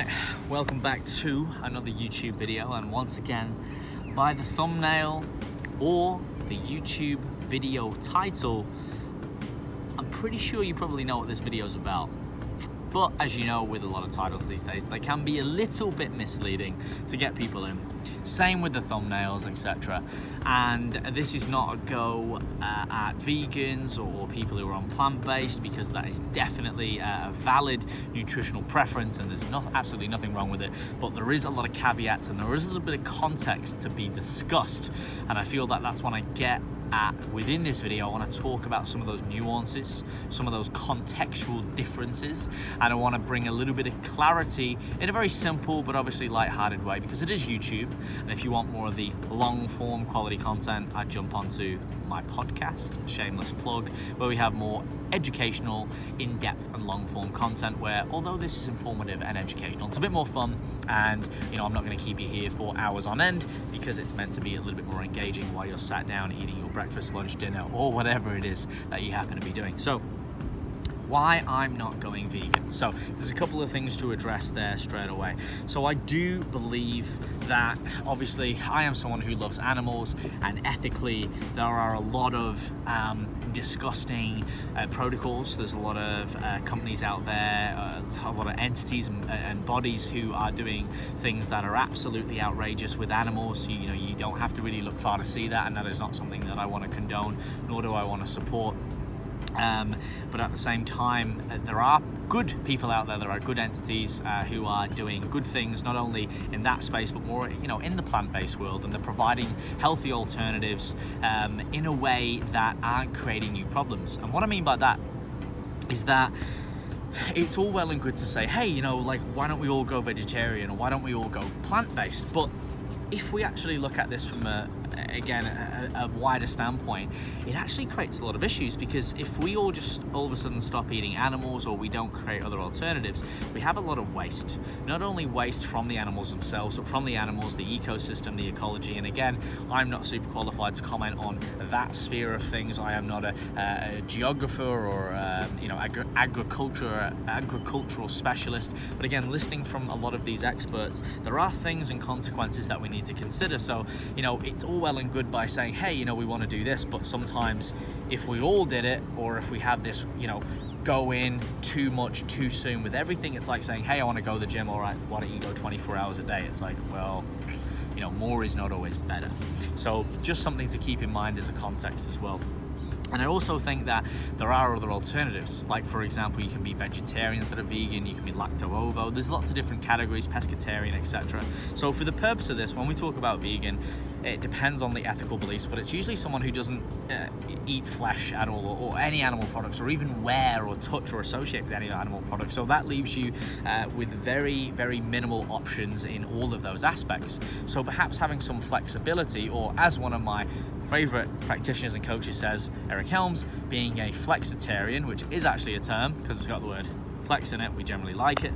Right, welcome back to another YouTube video, and once again, by the thumbnail or the YouTube video title, I'm pretty sure you probably know what this video is about. But as you know, with a lot of titles these days, they can be a little bit misleading to get people in. Same with the thumbnails, etc. And this is not a go at vegans or people who are on plant-based, because that is definitely a valid nutritional preference and there's absolutely nothing wrong with it. But there is a lot of caveats and there is a little bit of context to be discussed. And I feel that that's when I get within this video, I want to talk about some of those nuances, some of those contextual differences, and I want to bring a little bit of clarity in a very simple but obviously light-hearted way, because it is YouTube, and if you want more of the long-form quality content, I'd jump onto my podcast, Shameless plug, where we have more educational, in-depth and long-form content where, although this is informative and educational, it's a bit more fun, and I'm not going to keep you here for hours on end, because it's meant to be a little bit more engaging while you're sat down eating your breakfast, lunch, dinner, or whatever it is that you happen to be doing. So why I'm not going vegan. So there's a couple of things to address there straight away. So I do believe that obviously I am someone who loves animals, and ethically there are a lot of disgusting protocols. There's a lot of companies out there, a lot of entities and bodies who are doing things that are absolutely outrageous with animals. You don't have to really look far to see that, and that is not something that I want to condone, nor do I want to support. But at the same time, there are good people out there, there are good entities who are doing good things, not only in that space, but more, in the plant-based world, and they're providing healthy alternatives in a way that aren't creating new problems. And what I mean by that is that it's all well and good to say, hey, why don't we all go vegetarian, or why don't we all go plant-based? But if we actually look at this from a wider standpoint, it actually creates a lot of issues, because if we all of a sudden stop eating animals, or we don't create other alternatives, we have a lot of waste. Not only waste from the animals themselves, but from the animals, the ecosystem, the ecology. And again, I'm not super qualified to comment on that sphere of things. I am not a geographer or agricultural specialist. But again, listening from a lot of these experts, there are things and consequences that we need to consider. So it's all well and good by saying, hey, we want to do this, but sometimes if we all did it, or if we have this, go in too much too soon with everything, it's like saying, hey, I want to go to the gym. All right, why don't you go 24 hours a day? It's like, well, more is not always better. So just something to keep in mind as a context as well. And I also think that there are other alternatives. Like, for example, you can be vegetarian instead of vegan, you can be lacto-ovo. There's lots of different categories, pescatarian, etc. So for the purpose of this, when we talk about vegan, it depends on the ethical beliefs, but it's usually someone who doesn't eat flesh at all, or any animal products, or even wear or touch or associate with any animal products. So that leaves you with very, very minimal options in all of those aspects. So perhaps having some flexibility, or as one of my favorite practitioners and coaches says, Eric Helms, being a flexitarian, which is actually a term because it's got the word flex in it, we generally like it,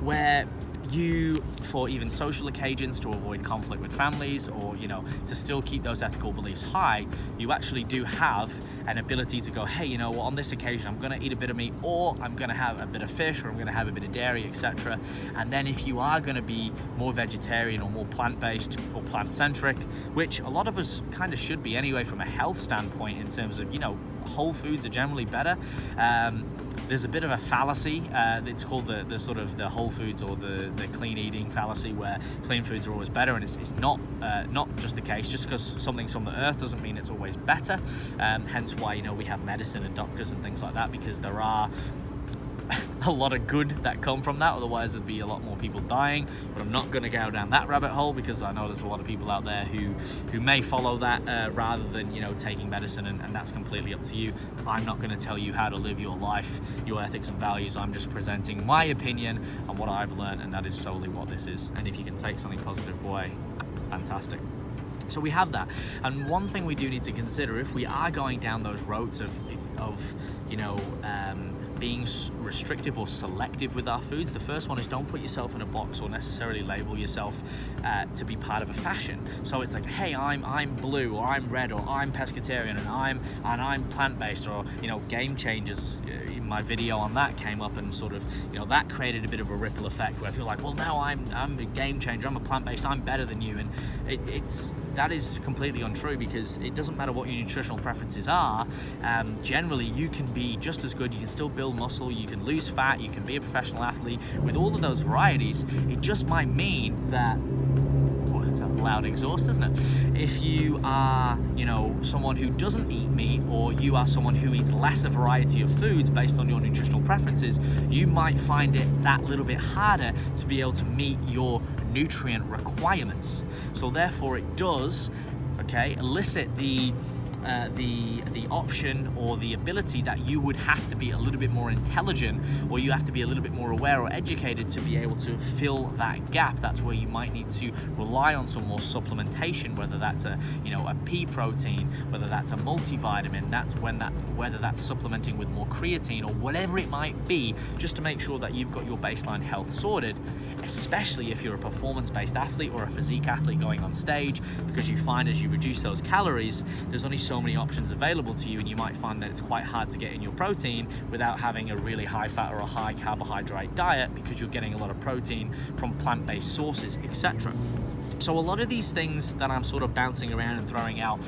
where you, for even social occasions, to avoid conflict with families, or to still keep those ethical beliefs high, you actually do have an ability to go, hey, on this occasion I'm going to eat a bit of meat, or I'm going to have a bit of fish, or I'm going to have a bit of dairy, etc. And then if you are going to be more vegetarian or more plant-based or plant-centric, which a lot of us kind of should be anyway from a health standpoint, in terms of whole foods are generally better. There's a bit of a fallacy. It's called the sort of the whole foods, or the clean eating fallacy, where clean foods are always better, and it's not just the case. Just because something's from the earth doesn't mean it's always better. Hence why we have medicine and doctors and things like that, because there are a lot of good that come from that. Otherwise there'd be a lot more people dying. But I'm not going to go down that rabbit hole, because I know there's a lot of people out there who may follow that rather than taking medicine, and that's completely up to you. I'm not going to tell you how to live your life, your ethics and values. I'm just presenting my opinion and what I've learned, and that is solely what this is. And if you can take something positive away, fantastic. So we have that. And one thing we do need to consider, if we are going down those roads of being restrictive or selective with our foods. The first one is don't put yourself in a box or necessarily label yourself to be part of a fashion. So it's like, hey, I'm blue, or I'm red, or I'm pescatarian, and I'm plant-based, or Game Changers. My video on that came up, and sort of that created a bit of a ripple effect where people are like, well, no, I'm a game changer, I'm a plant-based, I'm better than you. And that is completely untrue, because it doesn't matter what your nutritional preferences are. Generally, you can be just as good. You can still build muscle, you can lose fat, you can be a professional athlete with all of those varieties. It just might mean that, it's a loud exhaust, isn't it? If you are, someone who doesn't eat meat, or you are someone who eats less a variety of foods based on your nutritional preferences, you might find it that little bit harder to be able to meet your nutrient requirements. So therefore it does, elicit the option or the ability that you would have to be a little bit more intelligent, or you have to be a little bit more aware or educated to be able to fill that gap. That's where you might need to rely on some more supplementation, whether that's a pea protein, whether that's a multivitamin, whether that's supplementing with more creatine, or whatever it might be, just to make sure that you've got your baseline health sorted, especially if you're a performance-based athlete or a physique athlete going on stage, because you find as you reduce those calories, there's only so many options available to you, and you might find that it's quite hard to get in your protein without having a really high fat or a high carbohydrate diet, because you're getting a lot of protein from plant-based sources, etc. So a lot of these things that I'm sort of bouncing around and throwing out,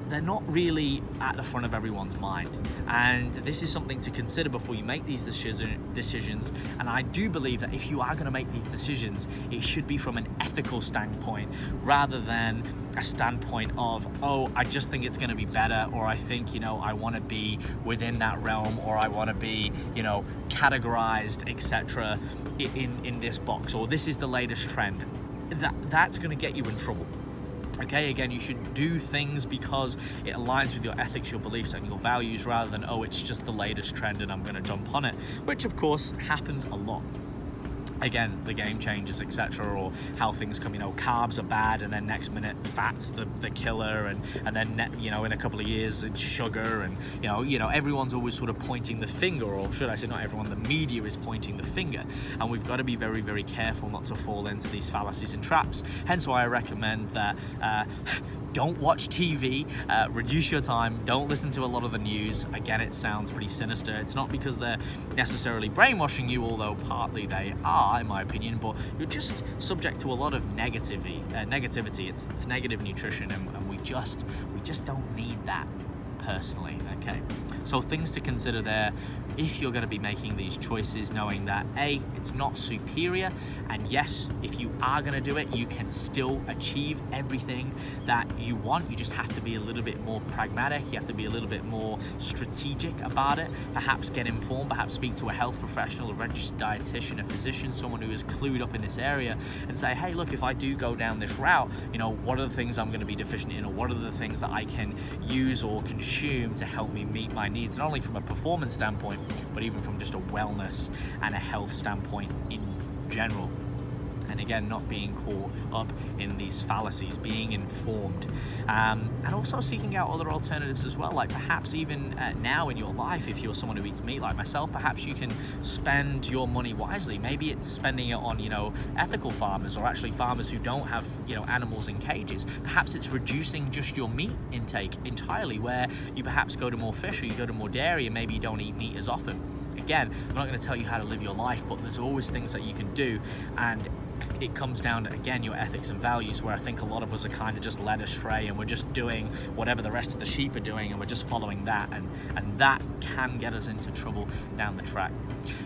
they're not really at the front of everyone's mind. And this is something to consider before you make these decisions. And I do believe that if you are going to make these decisions, it should be from an ethical standpoint, rather than a standpoint of, oh, I just think it's going to be better, or I think, I want to be within that realm, or I want to be, categorized, etc. in this box, or this is the latest trend. That's going to get you in trouble. Again, you should do things because it aligns with your ethics, your beliefs, and your values, rather than, oh, it's just the latest trend and I'm going to jump on it, which of course happens a lot. Again, the game changers, etc., or how things come, carbs are bad, and then next minute fat's the killer, and then in a couple of years it's sugar, and everyone's always sort of pointing the finger, or should I say not everyone, the media is pointing the finger, and we've got to be very, very careful not to fall into these fallacies and traps. Hence why I recommend that don't watch TV, reduce your time, don't listen to a lot of the news. Again, it sounds pretty sinister. It's not because they're necessarily brainwashing you, although partly they are, in my opinion, but you're just subject to a lot of negativity. It's negative nutrition, and we just don't need that, personally, okay? So things to consider there if you're going to be making these choices, knowing that A, it's not superior, and yes, if you are going to do it, you can still achieve everything that you want. You just have to be a little bit more pragmatic. You have to be a little bit more strategic about it. Perhaps get informed, perhaps speak to a health professional, a registered dietitian, a physician, someone who is clued up in this area, and say, hey, look, if I do go down this route, what are the things I'm going to be deficient in, or what are the things that I can use or consume to help me meet my needs, not only from a performance standpoint, but even from just a wellness and a health standpoint in general. And again, not being caught up in these fallacies, being informed, and also seeking out other alternatives as well. Like perhaps even now in your life, if you're someone who eats meat like myself, perhaps you can spend your money wisely. Maybe it's spending it on, ethical farmers, or actually farmers who don't have, animals in cages. Perhaps it's reducing just your meat intake entirely, where you perhaps go to more fish, or you go to more dairy, and maybe you don't eat meat as often. Again, I'm not going to tell you how to live your life, but there's always things that you can do, and it comes down to, again, your ethics and values, where I think a lot of us are kind of just led astray, and we're just doing whatever the rest of the sheep are doing, and we're just following that, and that can get us into trouble down the track.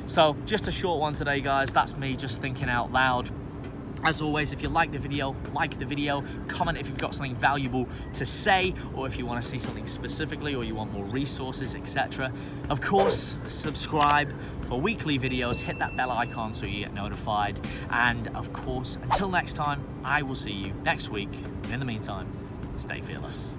So just a short one today, guys. That's me just thinking out loud. As always, if you like the video, comment if you've got something valuable to say, or if you want to see something specifically, or you want more resources, etc. Of course, subscribe for weekly videos, hit that bell icon so you get notified. And of course, until next time, I will see you next week. In the meantime, stay fearless.